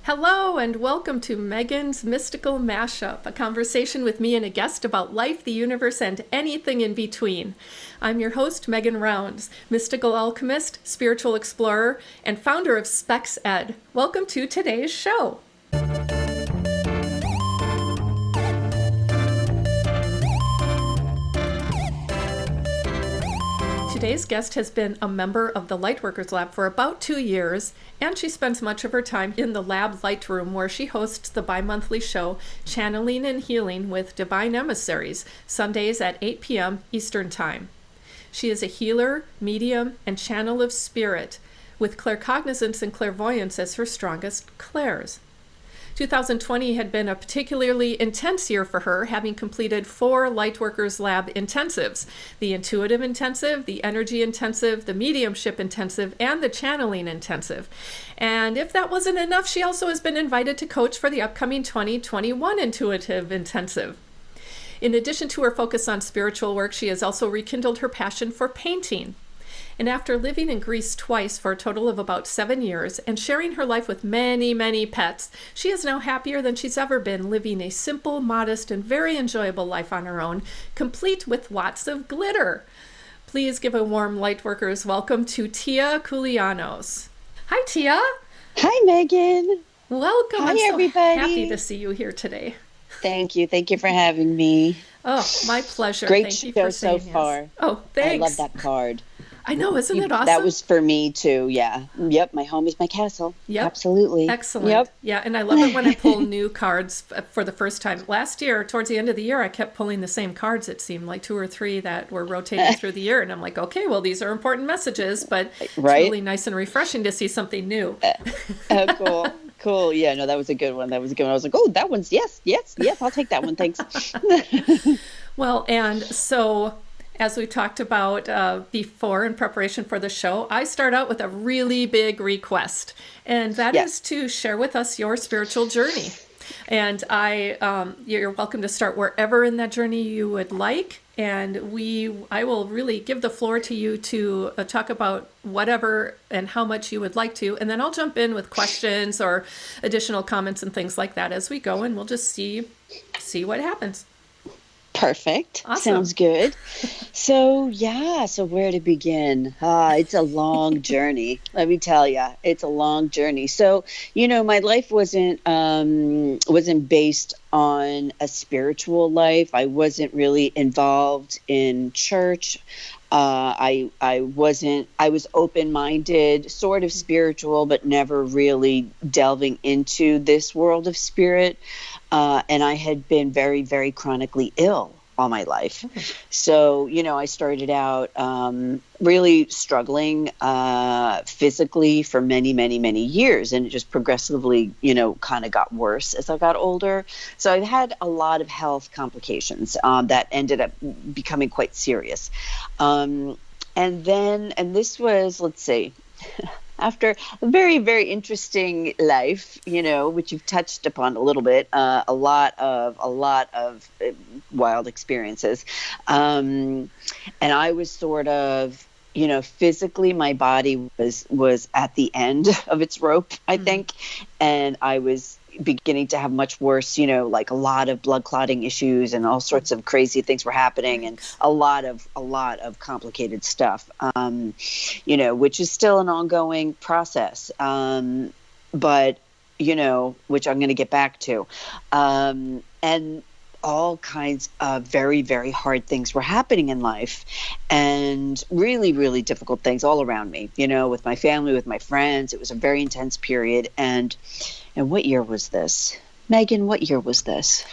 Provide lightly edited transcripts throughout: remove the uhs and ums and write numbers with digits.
Hello and welcome to Megan's Mystical Mashup, a conversation with me and a guest about life, the universe, and anything in between. I'm your host, Megan Rounds, mystical alchemist, spiritual explorer, and founder of Specs Ed. Welcome to today's show. Today's guest has been a member of the Lightworkers Lab for about 2 years, and she spends much of her time in the lab light room where she hosts the bi-monthly show Channeling and Healing with Divine Emissaries, Sundays at 8 p.m. Eastern Time. She is a healer, medium, and channel of spirit, with claircognizance and clairvoyance as her strongest clairs. 2020 had been a particularly intense year for her, having completed 4 Lightworkers Lab intensives: the Intuitive Intensive, the Energy Intensive, the Mediumship Intensive, and the Channeling Intensive. And if that wasn't enough, she also has been invited to coach for the upcoming 2021 Intuitive Intensive. In addition to her focus on spiritual work, she has also rekindled her passion for painting. And after living in Greece twice for a total of about 7 years and sharing her life with many, many pets, she is now happier than she's ever been, living a simple, modest, and very enjoyable life on her own, complete with lots of glitter. Please give a warm Lightworkers welcome to Tia Koulianos. Hi, Tia. Hi, Megan. Welcome. Hi, I'm so everybody. happy to see you here today. Thank you. Thank you for having me. Oh, my pleasure. Great Thank you show for so saying far. Yes. Oh, thanks. I love that card. I know, isn't it awesome? That was for me too, yeah. Yep, my home is my castle. Yep. Absolutely. Excellent. Yep. Yeah, and I love it when I pull new cards for the first time. Last year, towards the end of the year, I kept pulling the same cards, it seemed, like 2 or 3 that were rotating through the year. And I'm like, okay, well, these are important messages, but it's really nice and refreshing to see something new. Cool. Cool. Yeah, no, that was a good one. I was like, oh, that one's, yes, I'll take that one. Thanks. Well, and so as we talked about before in preparation for the show, I start out with a really big request, and that is to share with us your spiritual journey. And you're welcome to start wherever in that journey you would like. And I will really give the floor to you to talk about whatever and how much you would like to. And then I'll jump in with questions or additional comments and things like that as we go, and we'll just see what happens. Perfect. Awesome. Sounds good. So where to begin? It's a long journey. Let me tell you, it's a long journey. So, my life wasn't based on a spiritual life. I wasn't really involved in church. I was open-minded, sort of spiritual, but never really delving into this world of spirit. And I had been very, very chronically ill all my life. Okay. So, I started out really struggling physically for many, many, many years. And it just progressively, kind of got worse as I got older. So I've had a lot of health complications that ended up becoming quite serious. And this was, let's see, after a very, very interesting life, which you've touched upon a little bit, a lot of wild experiences. And I was sort of, physically, my body was at the end of its rope, I think. And I was beginning to have much worse, like a lot of blood clotting issues and all sorts of crazy things were happening, and a lot of complicated stuff, which is still an ongoing process, but which I'm going to get back to, and all kinds of very, very hard things were happening in life, and really, really difficult things all around me, with my family, with my friends. It was a very intense period. And what year was this? Megan, what year was this?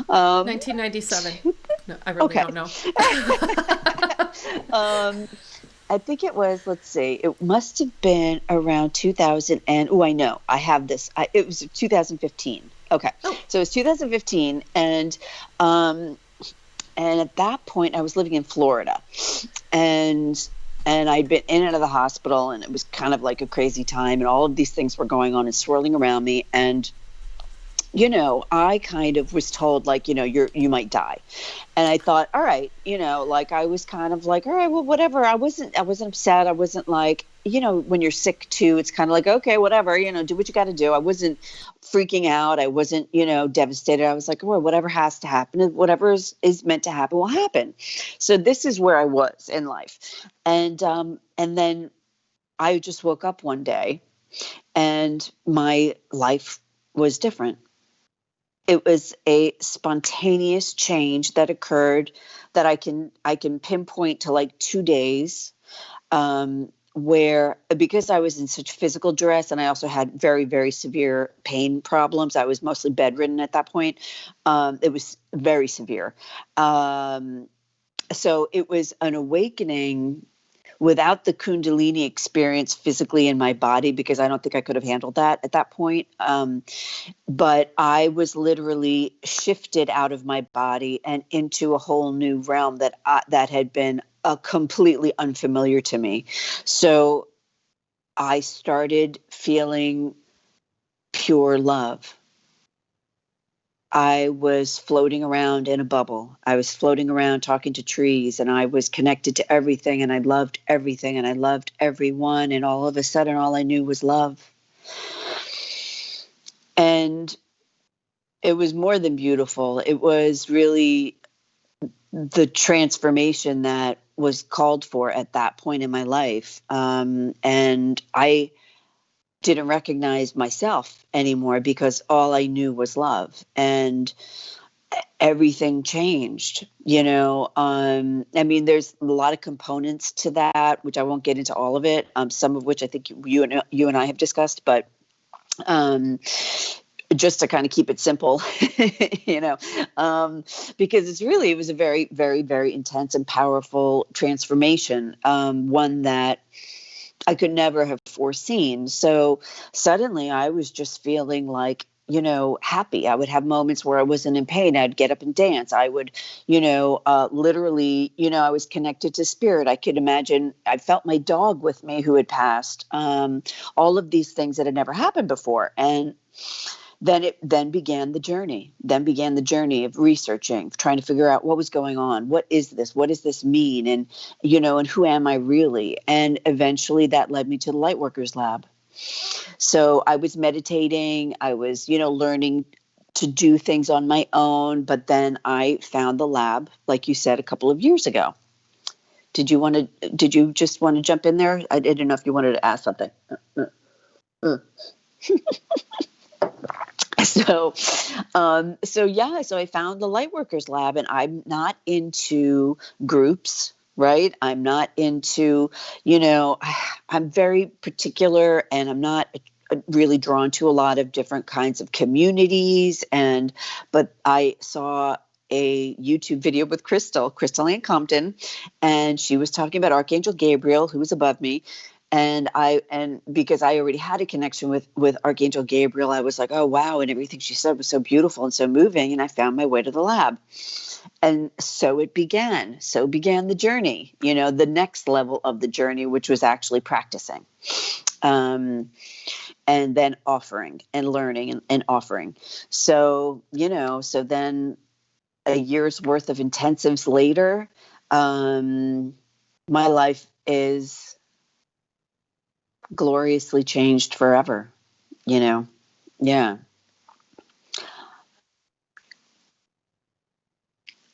1997. No, I really don't know. I think it was, let's see, it must have been around 2000. I know, I have this. It was 2015. Okay. Oh. So it was 2015. And at that point I was living in Florida, and I'd been in and out of the hospital, and it was kind of like a crazy time, and all of these things were going on and swirling around me. And, I kind of was told, like, you might die. And I thought, all right, I was kind of like, all right, well, whatever. I wasn't upset. I wasn't like, when you're sick too, it's kind of like, okay, whatever, do what you got to do. I wasn't freaking out. I wasn't, devastated. I was like, well, whatever has to happen, whatever is meant to happen will happen. So this is where I was in life. And then I just woke up one day and my life was different. It was a spontaneous change that occurred that I can pinpoint to like 2 days, where, because I was in such physical duress and I also had very, very severe pain problems. I was mostly bedridden at that point. It was very severe. So it was an awakening without the Kundalini experience physically in my body, because I don't think I could have handled that at that point. But I was literally shifted out of my body and into a whole new realm that had been completely unfamiliar to me. So I started feeling pure love. I was floating around in a bubble. I was floating around talking to trees, and I was connected to everything, and I loved everything, and I loved everyone. And all of a sudden, all I knew was love. And it was more than beautiful. It was really the transformation that was called for at that point in my life. And I didn't recognize myself anymore because all I knew was love, and everything changed. I mean, there's a lot of components to that, which I won't get into all of it. Some of which I think you and I have discussed, but just to kind of keep it simple, because it was a very, very, very intense and powerful transformation, one that I could never have foreseen. So suddenly I was just feeling like, happy. I would have moments where I wasn't in pain. I'd get up and dance. I would, literally, I was connected to spirit. I could imagine, I felt my dog with me who had passed, all of these things that had never happened before. And then began the journey of researching, trying to figure out what was going on. What is this? What does this mean? And, and who am I really? And eventually that led me to the Lightworkers Lab. So I was meditating, I was, learning to do things on my own, but then I found the lab, like you said, a couple of years ago. Did you just want to jump in there? I didn't know if you wanted to ask something. So I found the Lightworkers Lab, and I'm not into groups, right? I'm not into, I'm very particular, and I'm not really drawn to a lot of different kinds of communities. But I saw a YouTube video with Crystal Ann Compton, and she was talking about Archangel Gabriel, who was above me. And because I already had a connection with Archangel Gabriel, I was like, oh, wow. And everything she said was so beautiful and so moving. And I found my way to the lab. And so it began. So began the journey, the next level of the journey, which was actually practicing. And then offering and learning and offering. So, so then a year's worth of intensives later, my life is gloriously changed forever, Yeah.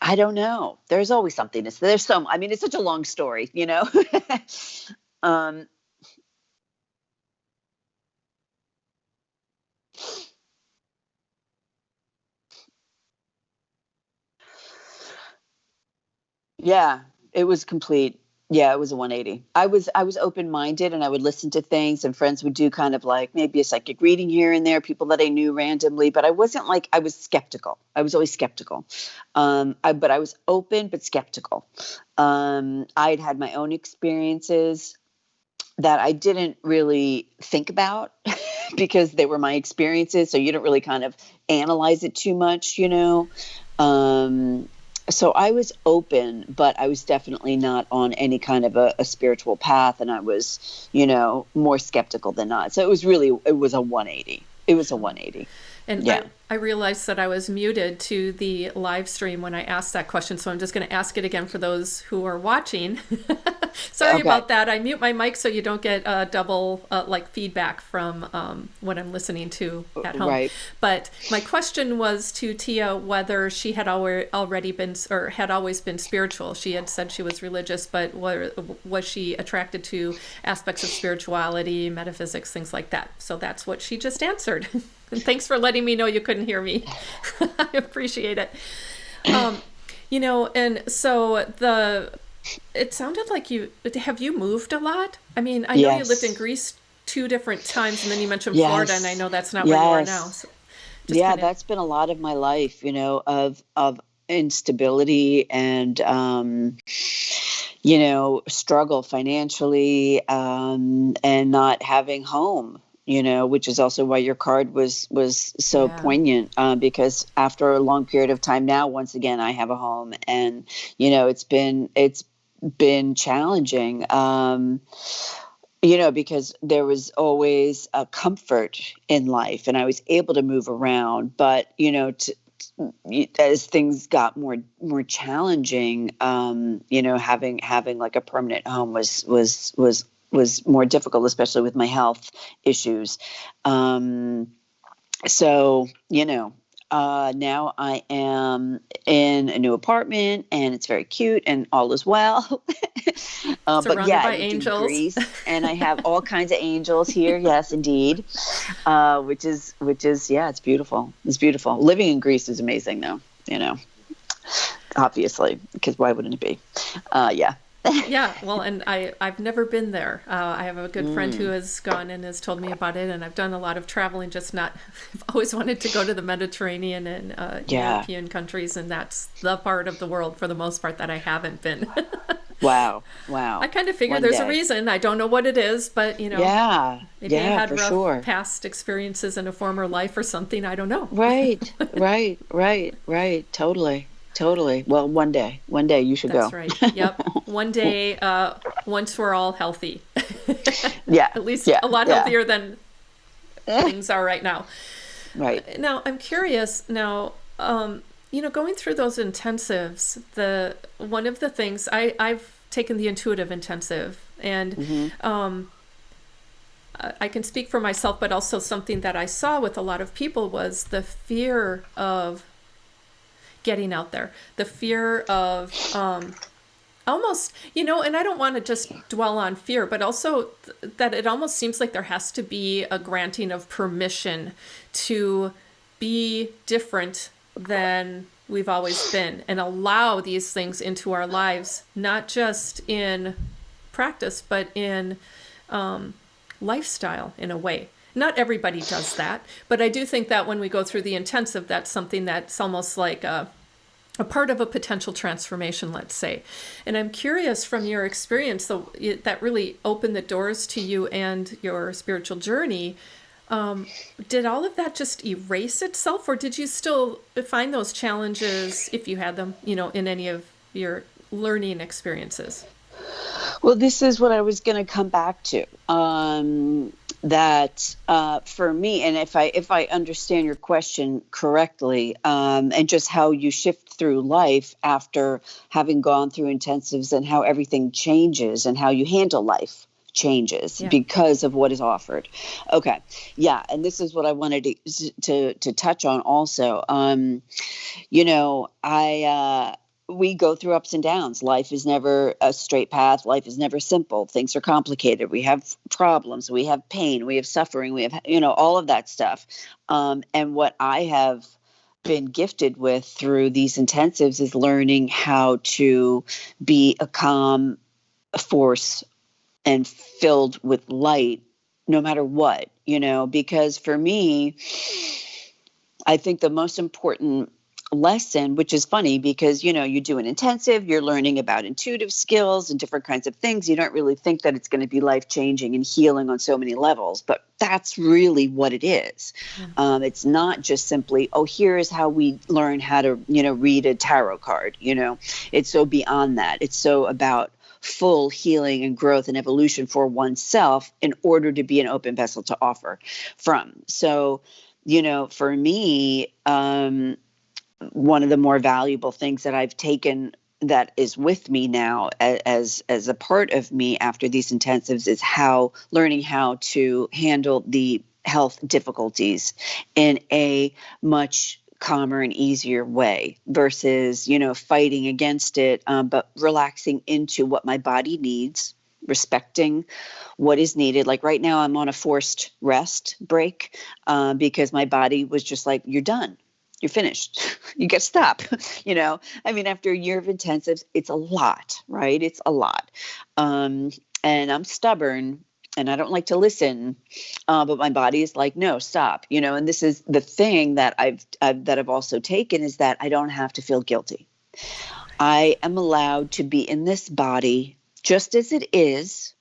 I don't know. There's always something. It's such a long story, um, yeah, it was complete. Yeah, it was a 180. I was open-minded, and I would listen to things, and friends would do kind of like maybe a psychic reading here and there, people that I knew randomly, but I wasn't like, I was skeptical. I was always skeptical. But I was open but skeptical. I'd had my own experiences that I didn't really think about because they were my experiences, so you don't really kind of analyze it too much. Um, so I was open, but I was definitely not on any kind of a spiritual path, and I was, more skeptical than not. So it was a 180. It was a 180. And Yeah. I realized that I was muted to the live stream when I asked that question, so I'm just going to ask it again for those who are watching. Sorry Okay. about that. I mute my mic so you don't get double like feedback from what I'm listening to at home. Right. But my question was to Tia whether she had already been or had always been spiritual. She had said she was religious, but was she attracted to aspects of spirituality, metaphysics, things like that? So that's what she just answered. And thanks for letting me know you couldn't hear me. I appreciate it. And so it sounded like have you moved a lot? I mean, I know you lived in Yes. Greece 2 different times, and then you mentioned Florida, and I Yes. know that's not where you are now. Yes. So just Yeah, kind of, that's been a lot of my life, of instability and struggle financially, and not having home, which is also why your card was so yeah. poignant, because after a long period of time now, once again, I have a home, and it's been challenging. Because there was always a comfort in life and I was able to move around. But, as things got more challenging, having like a permanent home was more difficult, especially with my health issues. So, now I am in a new apartment and it's very cute and all is well. But Surrounded yeah, I by lived in angels. Greece and I have all kinds of angels here. Yes, indeed. Which is, yeah, it's beautiful. It's beautiful. Living in Greece is amazing though, obviously, because why wouldn't it be? Yeah. Yeah, well, and I've never been there. I have a good friend who Mm, has gone and has told me about it, and I've done a lot of traveling, just not. I've always wanted to go to the Mediterranean and yeah. European countries, and that's the part of the world for the most part that I haven't been. Wow. I Wow. kind of figure One there's a day. reason. I don't know what it is, but Yeah. maybe I Yeah, had for rough sure. past experiences in a former life or something. I don't know. Right, right, right, right. Totally, totally. Well, one day you should That's go. right. Yep. One day, once we're all healthy, Yeah, at least yeah, a lot yeah. healthier than things are right now. Right. Now, I'm curious now, going through those intensives, one of the things I've taken the intuitive intensive, and Hmm. I can speak for myself, but also something that I saw with a lot of people was the fear of getting out there, the fear of almost, and I don't want to just dwell on fear, but also that it almost seems like there has to be a granting of permission to be different than we've always been and allow these things into our lives, not just in practice, but in lifestyle in a way. Not everybody does that, but I do think that when we go through the intensive, that's something that's almost like a part of a potential transformation, let's say. And I'm curious from your experience that really opened the doors to you and your spiritual journey. Did all of that just erase itself, or did you still find those challenges, if you had them, in any of your learning experiences? Well, this is what I was going to come back to. That for me, and if I understand your question correctly, and just how you shift through life after having gone through intensives, and how everything changes, and how you handle life changes Yeah. because of what is offered. Okay, yeah, and this is what I wanted to touch on also. I we go through ups and downs. Life is never a straight path. Life is never simple. Things are complicated. We have problems. We have pain. We have suffering. We have, all of that stuff. And what I have been gifted with through these intensives is learning how to be a calm force and filled with light no matter what, because for me, I think the most important lesson, which is funny because, you do an intensive, you're learning about intuitive skills and different kinds of things. You don't really think that it's going to be life changing and healing on so many levels, but that's really what it is. Yeah. It's not just simply, oh, here is how we learn how to, read a tarot card. It's so beyond that. It's so about full healing and growth and evolution for oneself in order to be an open vessel to offer from. So, for me, one of the more valuable things that I've taken that is with me now as a part of me after these intensives is learning how to handle the health difficulties in a much calmer and easier way versus, fighting against it, but relaxing into what my body needs, respecting what is needed. Like right now, I'm on a forced rest break because my body was just like, you're done. You're finished. You got to stop. After a year of intensives, it's a lot, right? It's a lot. And I'm stubborn and I don't like to listen. But my body is like, no, stop, and this is the thing that I've also taken is that I don't have to feel guilty. I am allowed to be in this body just as it is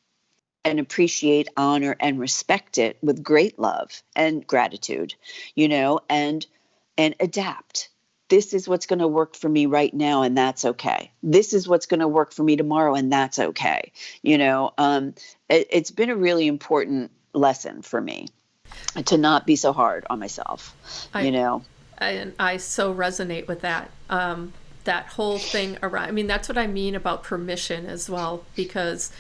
and appreciate, honor, and respect it with great love and gratitude, and adapt. This is what's going to work for me right now, and that's okay. This is what's going to work for me tomorrow, and that's okay. It's been a really important lesson for me to not be so hard on myself. I so resonate with that. That whole thing around. That's what I mean about permission as well, because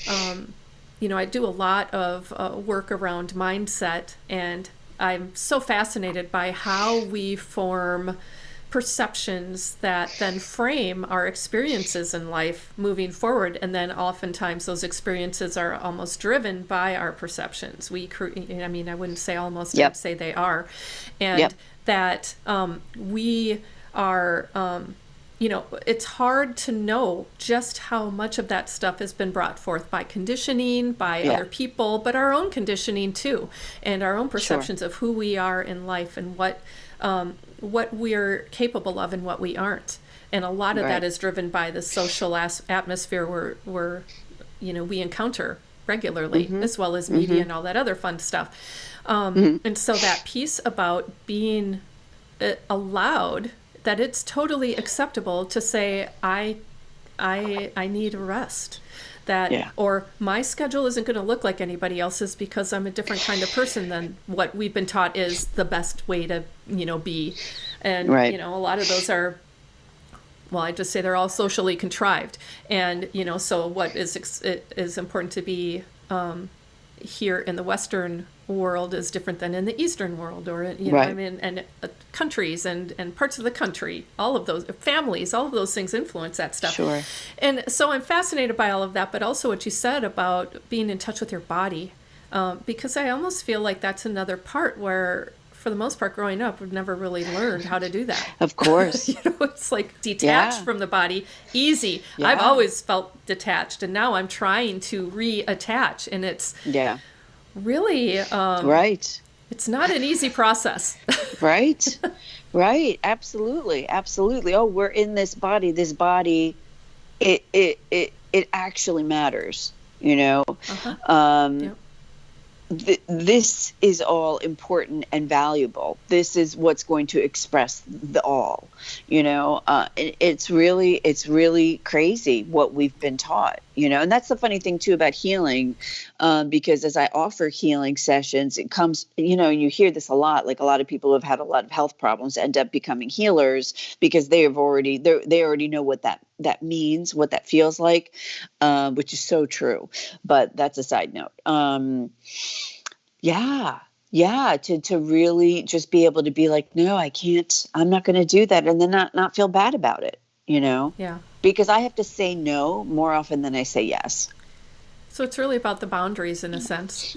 I do a lot of work around mindset, and I'm so fascinated by how we form perceptions that then frame our experiences in life moving forward. And then oftentimes those experiences are almost driven by our perceptions. I wouldn't say almost, Yep. I'd say they are. And Yep. that we are, it's hard to know just how much of that stuff has been brought forth by conditioning, by other people, but our own conditioning too, and our own perceptions of who we are in life and what we're capable of and what we aren't. And a lot of that is driven by the social atmosphere where we encounter regularly, as well as media and all that other fun stuff. And so that piece about being allowed, that it's totally acceptable to say, I need a rest. Or my schedule isn't going to look like anybody else's because I'm a different kind of person than what we've been taught is the best way to, be. And, a lot of those are, well, I just say they're all socially contrived. And, so what is important to be here in the Western world is different than in the Eastern world, or and countries and parts of the country. All of those families, all of those things influence that stuff. Sure. And so I'm fascinated by all of that, but also what you said about being in touch with your body, because I almost feel like that's another part where, for the most part, growing up, we've never really learned how to do that. Of course. It's like detached from the body, easy. Yeah. I've always felt detached, and now I'm trying to reattach, and it's really it's not an easy process. Right. Absolutely. Oh, we're in this body it actually matters, this is all important and valuable. This is what's going to express the all, it's really crazy what we've been taught, and that's the funny thing too about healing, because as I offer healing sessions, it comes, you hear this a lot, like a lot of people who have had a lot of health problems end up becoming healers because they already know what that means, what that feels like, which is so true. But that's a side note. To really just be able to be like, no, I can't, I'm not going to do that. And then not feel bad about it, Yeah. Because I have to say no more often than I say yes. So it's really about the boundaries in a sense.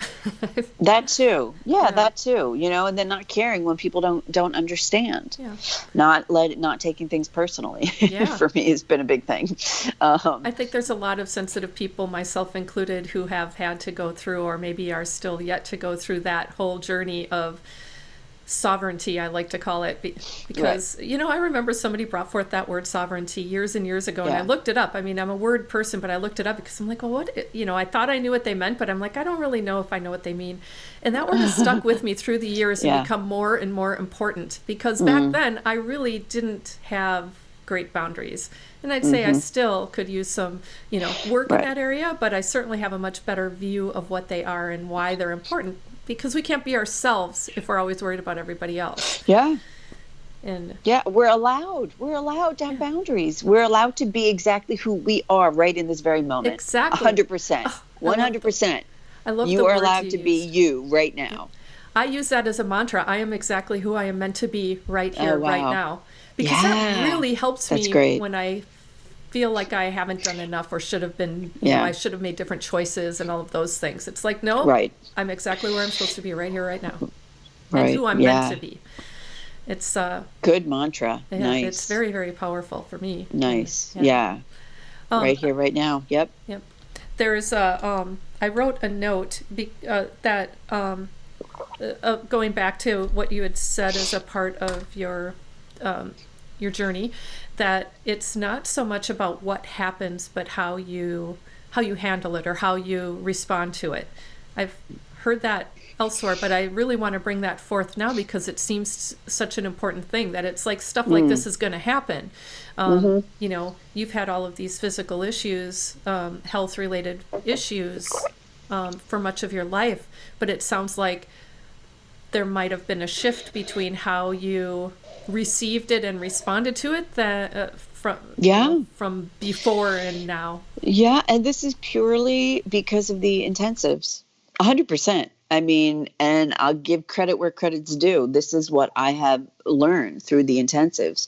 That too. Yeah, that too, and then not caring when people don't understand. Yeah. Not taking things personally. For me has been a big thing. I think there's a lot of sensitive people, myself included, who have had to go through, or maybe are still yet to go through, that whole journey of sovereignty, I like to call it, because I remember somebody brought forth that word sovereignty years and years ago, and I looked it up. I'm a word person, but I looked it up because I'm like, well, what, I thought I knew what they meant, but I'm like, I don't really know if I know what they mean. And that word has stuck with me through the years and become more and more important, because back then I really didn't have great boundaries. And I'd say I still could use some, work in that area, but I certainly have a much better view of what they are and why they're important, because we can't be ourselves if we're always worried about everybody else. Yeah. And yeah, we're allowed to have boundaries. We're allowed to be exactly who we are right in this very moment. Exactly. 100%. 100%. I love you the are words allowed you to use. be you right now. I use that as a mantra. I am exactly who I am meant to be right here, Oh, wow. right now. Because that really helps me great. when I feel like I haven't done enough or should have been, I should have made different choices and all of those things. It's like, no, Right. I'm exactly where I'm supposed to be right here, right now. Right. And who I'm meant to be. It's good mantra. Nice. It's very, very powerful for me. Nice. Yeah. Right here, right now. Yep. Yep. There's I wrote a note that going back to what you had said as a part of your journey, that it's not so much about what happens, but how you handle it or how you respond to it. I've heard that elsewhere, but I really want to bring that forth now because it seems such an important thing, that it's like stuff like this is going to happen. You've had all of these physical issues, health-related issues for much of your life, but it sounds like there might have been a shift between how you received it and responded to it from before and now. Yeah, and this is purely because of the intensives. 100%. I mean, and I'll give credit where credit's due. This is what I have learned through the intensives.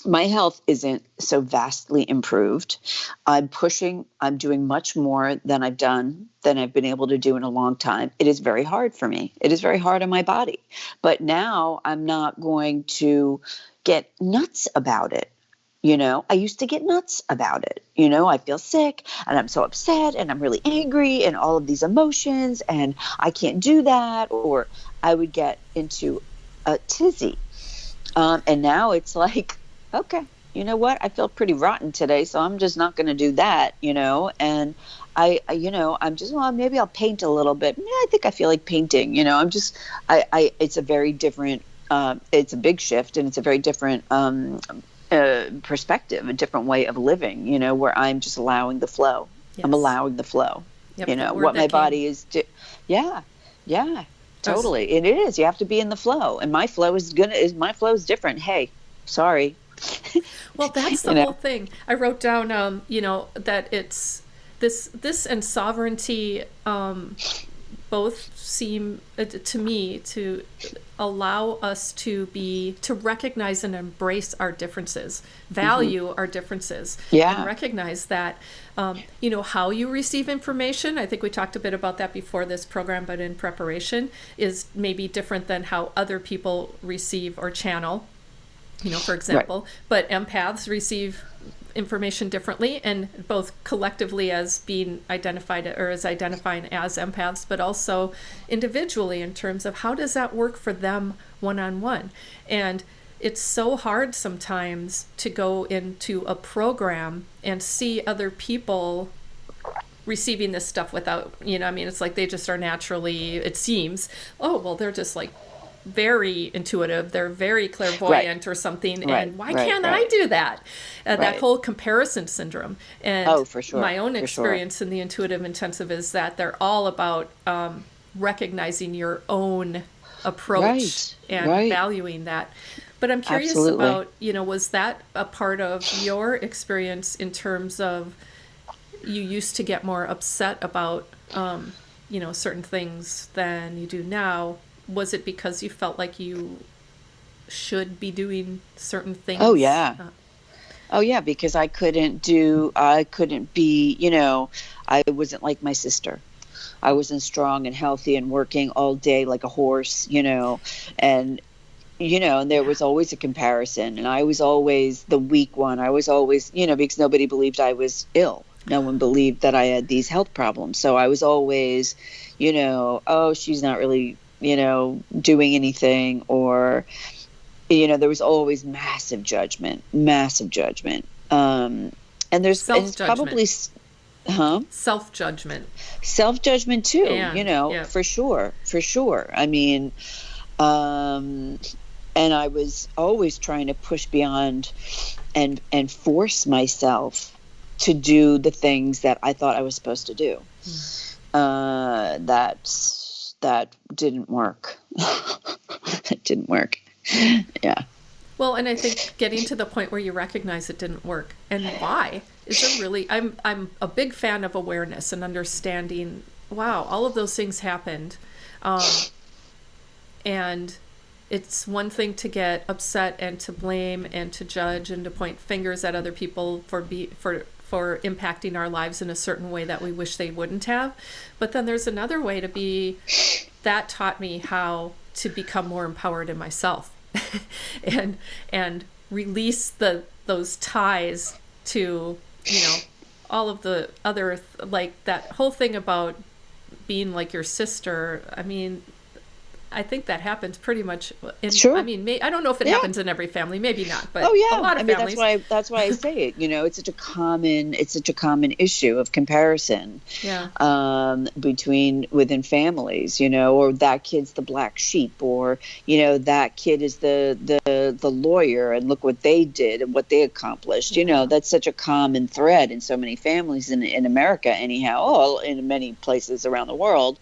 My health isn't so vastly improved. I'm doing much more than I've been able to do in a long time. It is very hard for me. It is very hard on my body. But now I'm not going to get nuts about it. I used to get nuts about it. I feel sick and I'm so upset and I'm really angry and all of these emotions and I can't do that, or I would get into a tizzy. And now it's like, okay, you know what? I feel pretty rotten today, so I'm just not going to do that, and I'm just, maybe I'll paint a little bit. Yeah, I think I feel like painting, it's a very different, it's a big shift and it's a very different, perspective, a different way of living, where I'm just allowing the flow. Yes. I'm allowing the flow, what my body is. Yeah, totally. And it is, you have to be in the flow. And my flow is different. Hey, sorry. Well, that's the whole thing. I wrote down, that it's this and sovereignty, both seem to me to allow us to recognize and embrace our differences, value our differences, and recognize that, how you receive information. I think we talked a bit about that before this program, but in preparation, is maybe different than how other people receive or channel, for example. Right. But empaths receive information differently, and both collectively as being identified or as identifying as empaths, but also individually in terms of how does that work for them one-on-one. And it's so hard sometimes to go into a program and see other people receiving this stuff without, it's like they just are naturally, it seems, they're just like very intuitive, they're very clairvoyant or something, and why can't I do that? That whole comparison syndrome. And for sure. My own experience in the intuitive intensive is that they're all about recognizing your own approach and valuing that. But I'm curious about, was that a part of your experience in terms of you used to get more upset about, certain things than you do now? Was it because you felt like you should be doing certain things? Oh, yeah. Because I couldn't be, I wasn't like my sister. I wasn't strong and healthy and working all day like a horse, and there was always a comparison, and I was always the weak one. I was always, because nobody believed I was ill. No one believed that I had these health problems. So I was always, she's not really, doing anything, or, there was always massive judgment. And there's probably, self-judgment too, for sure. I mean, And I was always trying to push beyond and force myself to do the things that I thought I was supposed to do. That didn't work. It didn't work. Yeah. Well, and I think getting to the point where you recognize it didn't work and why is a really, I'm a big fan of awareness and understanding, wow, all of those things happened. And it's one thing to get upset and to blame and to judge and to point fingers at other people for impacting our lives in a certain way that we wish they wouldn't have. But then there's another way to be, that taught me how to become more empowered in myself and release those ties to, all of the other, like that whole thing about being like your sister. I mean, I think that happens pretty much in, Sure. I mean, I don't know if it happens in every family, maybe not, but a lot of families. That's why I say it, it's such a common issue of comparison, within families, or that kid's the black sheep, or, that kid is the lawyer and look what they did and what they accomplished. That's such a common thread in so many families in America, anyhow, in many places around the world.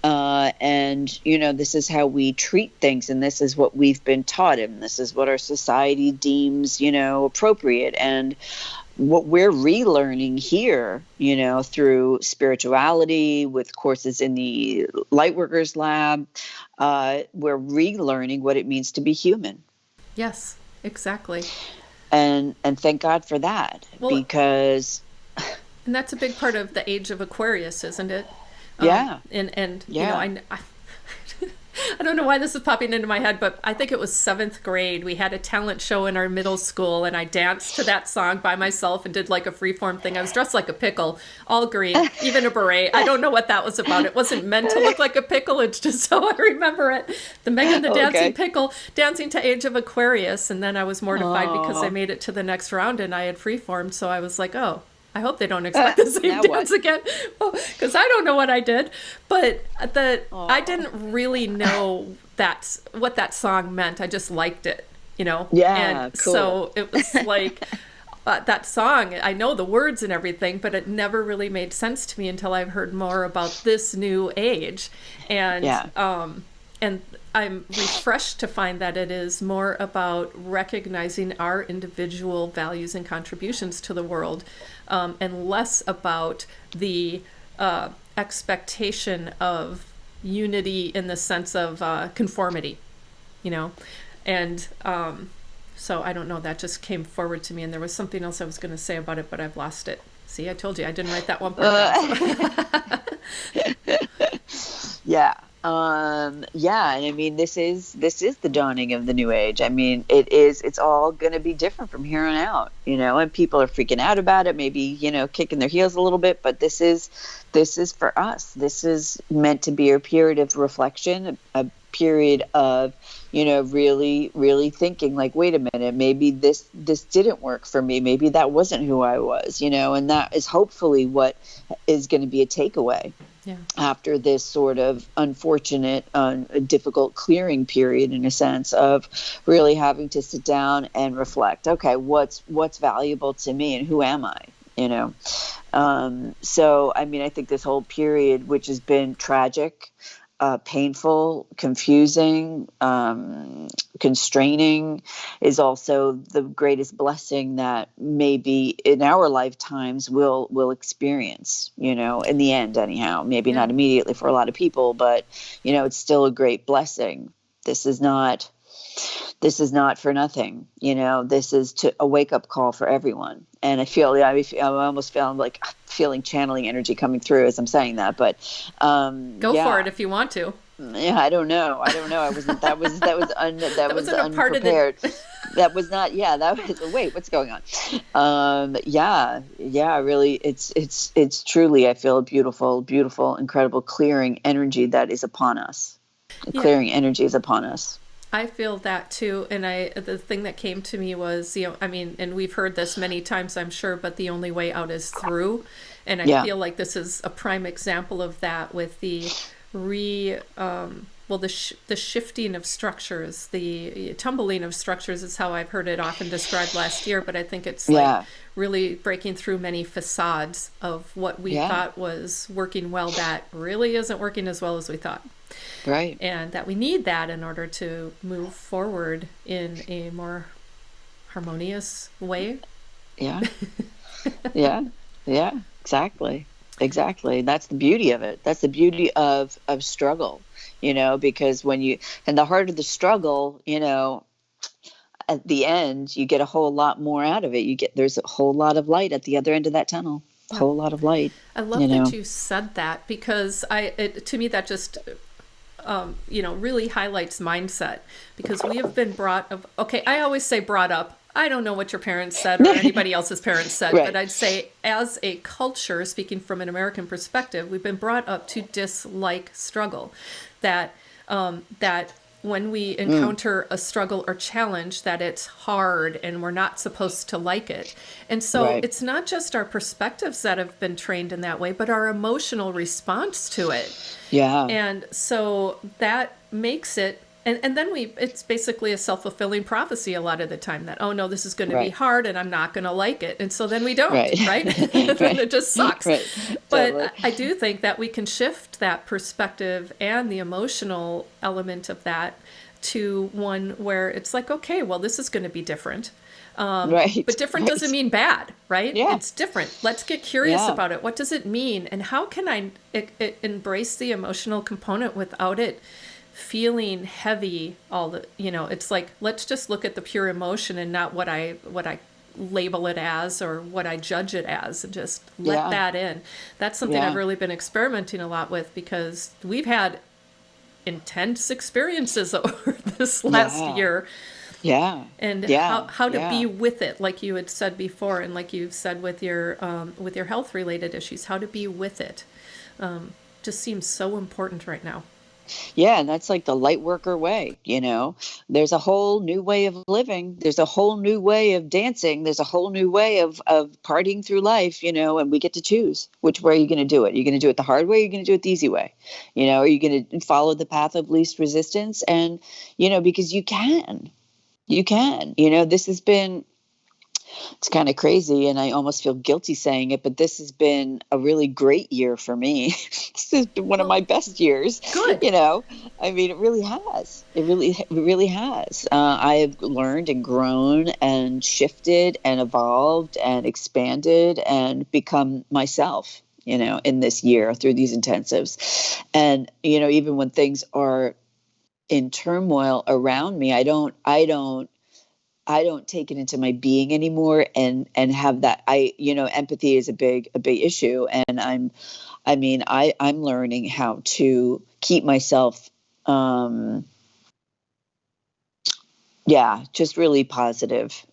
And, this is how we treat things, and this is what we've been taught, and this is what our society deems, appropriate. And what we're relearning here, through spirituality, with courses in the Lightworkers Lab, we're relearning what it means to be human. Yes, exactly. And thank God for that, because... And that's a big part of the age of Aquarius, isn't it? Yeah. I don't know why this is popping into my head, but I think it was 7th grade. We had a talent show in our middle school, and I danced to that song by myself and did like a freeform thing. I was dressed like a pickle, all green, even a beret. I don't know what that was about. It wasn't meant to look like a pickle. It's just so I remember it. The Megan the Dancing Pickle, dancing to Age of Aquarius. And then I was mortified because I made it to the next round and I had freeformed. So I was like, oh, I hope they don't expect the same dance again, because I don't know what I did. But I didn't really know what that song meant. I just liked it, Yeah, and cool. So it was like that song. I know the words and everything, but it never really made sense to me until I've heard more about this new age, and I'm refreshed to find that it is more about recognizing our individual values and contributions to the world, and less about the expectation of unity in the sense of conformity, And so I don't know, that just came forward to me, and there was something else I was going to say about it, but I've lost it. See, I told you I didn't write that one part down. Yeah. And I mean, this is the dawning of the new age. I mean, it's all going to be different from here on out, and people are freaking out about it, maybe, kicking their heels a little bit, but this is for us. This is meant to be a period of reflection, a period of, really, really thinking like, wait a minute, maybe this didn't work for me. Maybe that wasn't who I was, and that is hopefully what is going to be a takeaway. Yeah. After this sort of unfortunate, difficult clearing period, in a sense of really having to sit down and reflect, okay, what's valuable to me and who am I, So, I mean, I think this whole period, which has been tragic, painful, confusing, constraining, is also the greatest blessing that maybe in our lifetimes we'll experience, in the end anyhow. Maybe not immediately for a lot of people, but, it's still a great blessing. This is not for nothing, this is a wake-up call for everyone. And I almost feel like feeling channeling energy coming through as I'm saying that, but go for it if you want to. Yeah, I don't know. I wasn't. That was unprepared. That was not. Yeah, that was. Wait, what's going on? Really, it's truly. I feel a beautiful, incredible clearing energy that is upon us. Clearing energy is upon us. I feel that too, and the thing that came to me was, and we've heard this many times, I'm sure, but the only way out is through, and I feel like this is a prime example of that, with the well, the shifting of structures, the tumbling of structures is how I've heard it often described last year. But I think it's like really breaking through many facades of what we thought was working well that really isn't working as well as we thought. Right. And that we need that in order to move forward in a more harmonious way. Yeah. Yeah. Exactly. That's the beauty of it. That's the beauty of struggle, because and the harder the struggle, at the end, you get a whole lot more out of it. There's a whole lot of light at the other end of that tunnel. A whole lot of light. I love that you said that, because to me that just really highlights mindset, because we have been I always say brought up. I don't know what your parents said or anybody else's parents said, right. But I'd say as a culture, speaking from an American perspective, we've been brought up to dislike struggle. That when we encounter a struggle or challenge, that it's hard and we're not supposed to like it. And so It's not just our perspectives that have been trained in that way, but our emotional response to it. Yeah. And so that makes it, and then it's basically a self-fulfilling prophecy a lot of the time that, oh no, this is going to be hard and I'm not going to like it. And so then we don't, right? Then it just sucks. Right. But totally. I do think that we can shift that perspective and the emotional element of that to one where it's like, okay, well, this is going to be different. But different doesn't mean bad, right? Yeah. It's different. Let's get curious about it. What does it mean? And how can I embrace the emotional component without it feeling heavy? It's like, let's just look at the pure emotion and not what I label it as or what I judge it as, and just let that in. That's something I've really been experimenting a lot with, because we've had intense experiences over this last year. Yeah. And how to be with it, like you had said before, and like you've said with your health related issues, how to be with it just seems so important right now. Yeah, and that's like the light worker way, There's a whole new way of living. There's a whole new way of dancing. There's a whole new way of partying through life, and we get to choose which way you're going to do it. You're going to do it the hard way, or you're going to do it the easy way. Are you going to follow the path of least resistance? And, because you can. This has been, it's kind of crazy, and I almost feel guilty saying it, but this has been a really great year for me. This has been one of my best years. Good. I mean, it really has. It really has. I have learned and grown and shifted and evolved and expanded and become myself, in this year through these intensives. And, even when things are in turmoil around me, I don't take it into my being anymore and have that. Empathy is a big issue. And I'm learning how to keep myself, just really positive,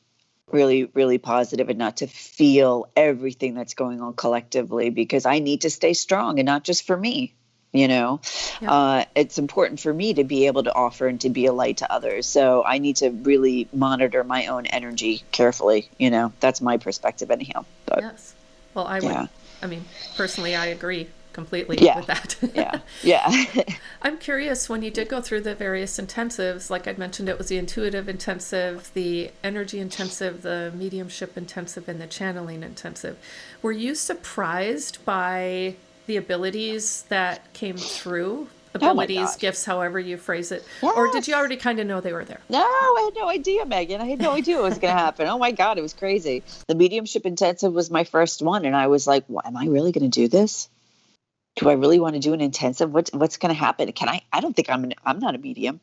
really, really positive, and not to feel everything that's going on collectively, because I need to stay strong, and not just for me. It's important for me to be able to offer and to be a light to others. So I need to really monitor my own energy carefully. That's my perspective anyhow. But, yes. Well, personally, I agree completely with that. Yeah. I'm curious, when you did go through the various intensives, like I'd mentioned, it was the intuitive intensive, the energy intensive, the mediumship intensive, and the channeling intensive. Were you surprised by the abilities that came through? Abilities, gifts, however you phrase it. Yes. Or did you already kind of know they were there? No, I had no idea, Megan. I had no idea what was going to happen. Oh my God, it was crazy. The mediumship intensive was my first one, and I was like, well, am I really going to do this? Do I really want to do an intensive? What's going to happen? I don't think I'm not a medium.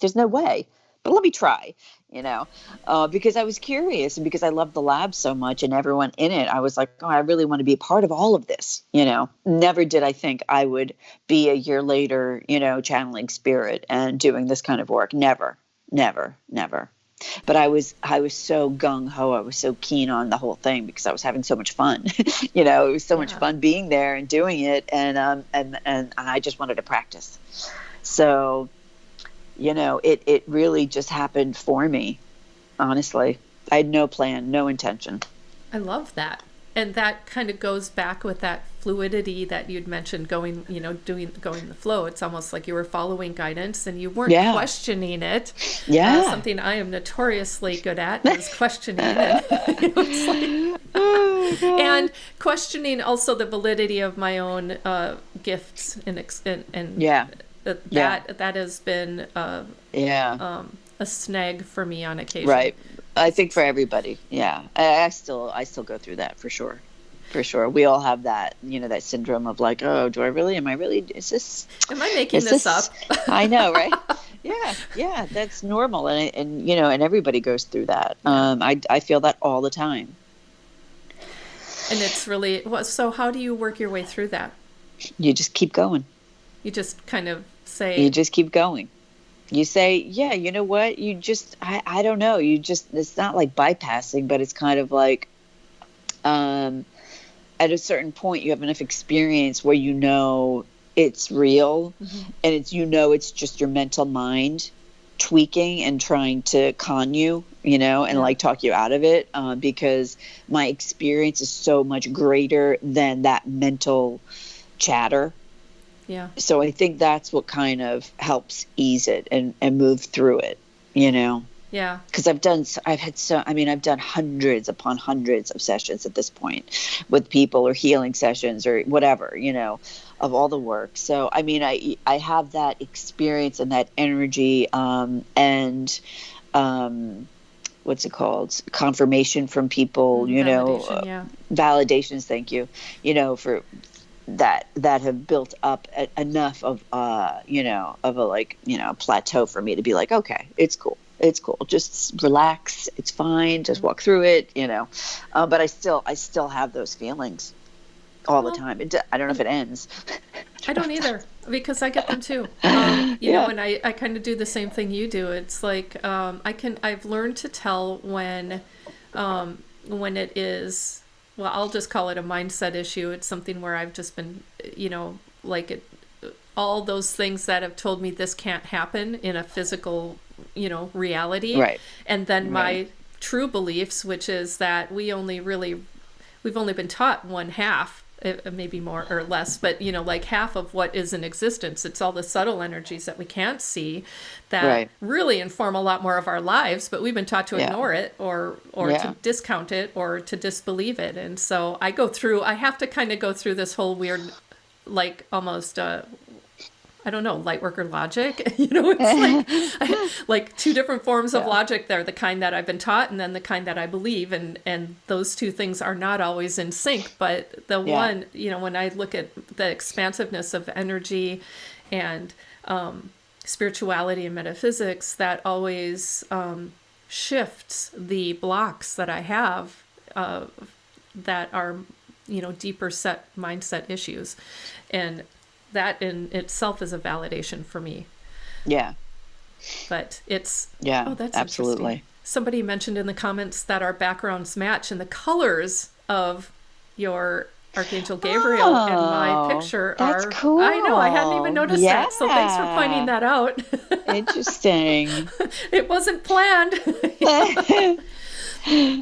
There's no way. But let me try, because I was curious, and because I loved the lab so much and everyone in it. I was like, oh, I really want to be a part of all of this, Never did I think I would be a year later, channeling spirit and doing this kind of work. Never. But I was so gung ho. I was so keen on the whole thing because I was having so much fun. It was so much fun being there and doing it, and I just wanted to practice. So. It really just happened for me, honestly. I had no plan, no intention. I love that. And that kind of goes back with that fluidity that you'd mentioned, going the flow. It's almost like you were following guidance and you weren't questioning it. Yeah. Something I am notoriously good at is questioning. And, and questioning also the validity of my own gifts and that has been a snag for me on occasion. Right. I think for everybody. Yeah. I still go through that for sure. For sure. We all have that, that syndrome of like, oh, am I making this up? I know, right? Yeah. That's normal. And everybody goes through that. I feel that all the time. And it's really, so how do you work your way through that? You just keep going. You just kind of say. You just keep going. You say, yeah, you know what? You just, I don't know. It's not like bypassing, but it's kind of like, at a certain point, you have enough experience where it's real, and it's just your mental mind tweaking and trying to con you, and like talk you out of it, because my experience is so much greater than that mental chatter. Yeah. So I think that's what kind of helps ease it and move through it, Yeah. Because I've done hundreds upon hundreds of sessions at this point with people, or healing sessions, or whatever, of all the work. So, I have that experience and that energy, and what's it called? Confirmation from people, validations. Thank you. For that have built up enough of a plateau for me to be like, okay, it's cool, just relax, it's fine, just walk through it, but I still have those feelings all the time. I don't know if it ends. I don't either, because I get them too. And I kind of do the same thing you do. It's like I've learned to tell when it is. Well, I'll just call it a mindset issue. It's something where I've just been, all those things that have told me this can't happen in a physical, reality. Right. And then my true beliefs, which is that we've only been taught one half, maybe more or less, but like half of what is in existence. It's all the subtle energies that we can't see that really inform a lot more of our lives, but we've been taught to ignore it or to discount it or to disbelieve it. And so I have to kind of go through this whole weird, like almost I don't know, light worker logic. It's like two different forms of logic there, the kind that I've been taught and then the kind that I believe. And those two things are not always in sync. But the one, when I look at the expansiveness of energy and spirituality and metaphysics, that always shifts the blocks that I have that are, deeper set mindset issues. And that in itself is a validation for me. Yeah. But it's... Yeah, oh, that's absolutely. Somebody mentioned in the comments that our backgrounds match, and the colors of your Archangel Gabriel and my picture that's cool. I know, I hadn't even noticed that. So thanks for finding that out. Interesting. It wasn't planned.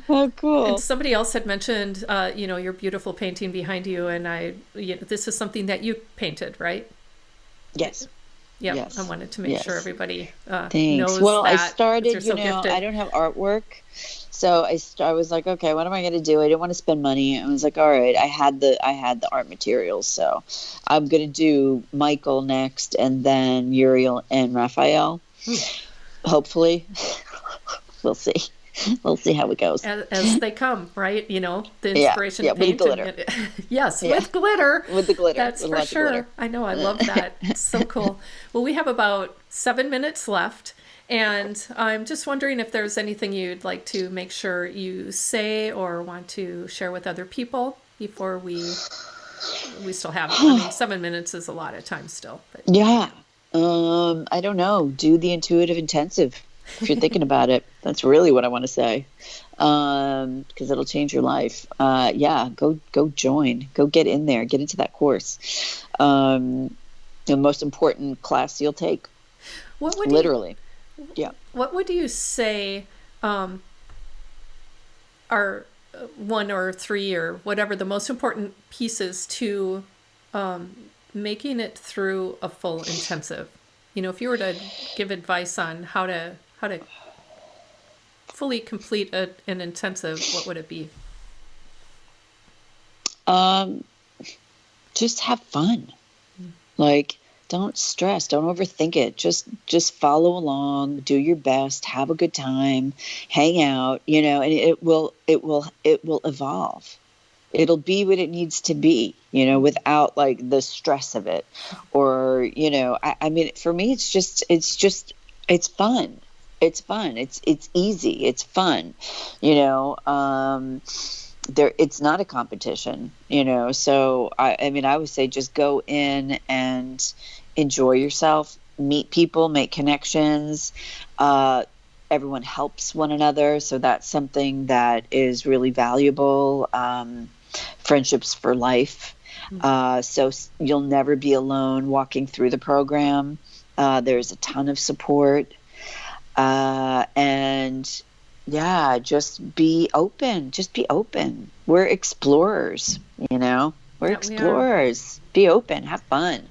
Oh, cool. And somebody else had mentioned, your beautiful painting behind you, and this is something that you painted, right? Yes. Yeah. Yes. I wanted to make sure everybody Thanks. knows well, that. I started, I don't have artwork. So I was like, okay, what am I going to do? I didn't want to spend money. I was like, all right, I had the art materials. So I'm going to do Michael next, and then Uriel and Raphael. Hopefully. We'll see. We'll see how it goes. As they come, right? The inspiration to paint. With glitter. With glitter. With the glitter. That's for sure. I know. I love that. It's so cool. Well, we have about 7 minutes left. And I'm just wondering if there's anything you'd like to make sure you say or want to share with other people before we still have, 7 minutes is a lot of time still. But. Yeah. I don't know. Do the intuitive intensive. If you're thinking about it, that's really what I want to say, because it'll change your life. Go join, go get in there, get into that course. The most important class you'll take. What would literally? What would you say are one or three or whatever the most important pieces to making it through a full intensive? If you were to give advice on how to fully complete an intensive, what would it be? Just have fun. Like, don't stress, don't overthink it. Just follow along, do your best, have a good time, hang out, and it will evolve. It'll be what it needs to be, without like the stress of it. Or, I mean, for me, it's fun. It's fun. It's easy. It's fun, it's not a competition, so I mean, I would say just go in and enjoy yourself, meet people, make connections. Everyone helps one another, so that's something that is really valuable. Friendships for life. So you'll never be alone walking through the program. There's a ton of support. And yeah, just be open. Just be open. We're explorers, We're explorers. Be open. Have fun.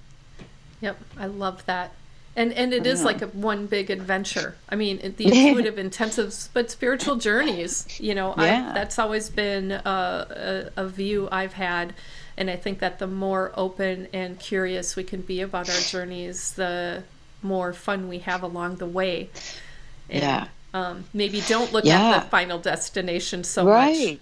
Yep, I love that. And it is like one big adventure. I mean, the intuitive intensives, but spiritual journeys. That's always been a view I've had. And I think that the more open and curious we can be about our journeys, the more fun we have along the way. And, maybe don't look at the final destination so much.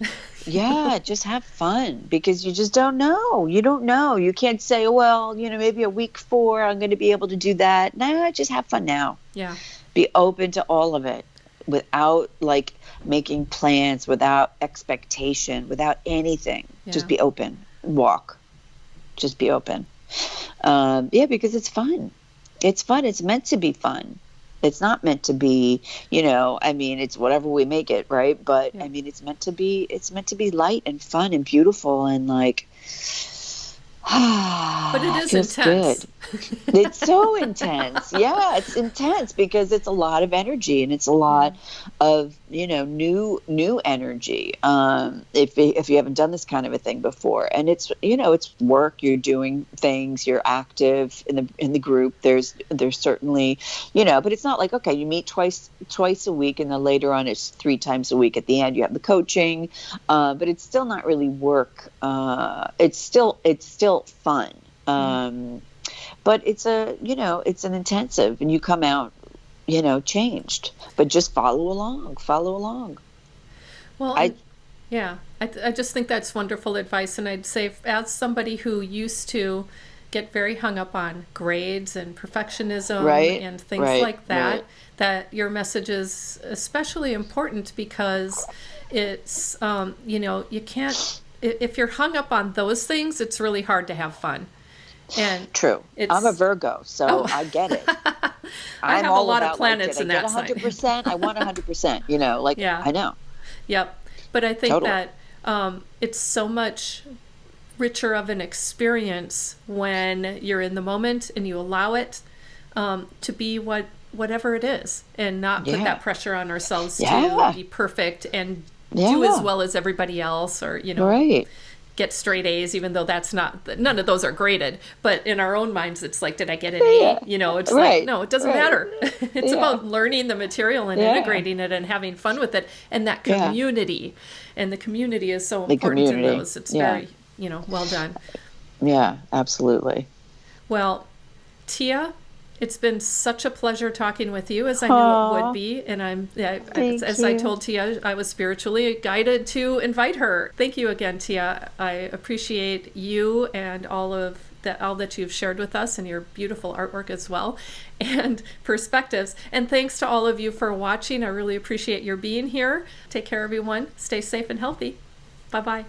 Yeah, just have fun, because you just don't know. You don't know. You can't say, well, maybe a week 4 I'm going to be able to do that. No, just have fun now. Yeah. Be open to all of it without like making plans, without expectation, without anything. Yeah. Just be open. Walk. Just be open. Because it's fun. It's fun. It's meant to be fun. It's not meant to be, I mean, it's whatever we make it, right? But I mean, it's meant to be light and fun and beautiful and like, but it is intense. Good. It's so intense. Yeah, it's intense because it's a lot of energy and it's a lot of, new energy. If you haven't done this kind of a thing before, and it's, it's work, you're doing things, you're active in the group. There's certainly, but it's not like, okay, you meet twice a week and then later on it's 3 times a week. At the end you have the coaching, but it's still not really work. It's still fun. But it's it's an intensive, and you come out, changed. But just follow along. Well, I just think that's wonderful advice. And I'd say, as somebody who used to get very hung up on grades and perfectionism and things like that, that your message is especially important, because it's, you can't, if you're hung up on those things, it's really hard to have fun. And true. I'm a Virgo, so I get it. I have a lot of planets in that sign. 100%. I want 100%. I know. Yep. But I think that it's so much richer of an experience when you're in the moment and you allow it to be whatever it is, and not put that pressure on ourselves to be perfect and do as well as everybody else, or get straight A's, even though that's not, none of those are graded, but in our own minds it's like, did I get an A? It's like, no, it doesn't matter. It's about learning the material and integrating it and having fun with it, and that community. And the community is so important in those. It's very well done. Yeah, absolutely. Well, Tia, it's been such a pleasure talking with you, as I knew it would be. And I told Tia, I was spiritually guided to invite her. Thank you again, Tia. I appreciate you and all that you've shared with us, and your beautiful artwork as well, and perspectives. And thanks to all of you for watching. I really appreciate your being here. Take care, everyone. Stay safe and healthy. Bye-bye.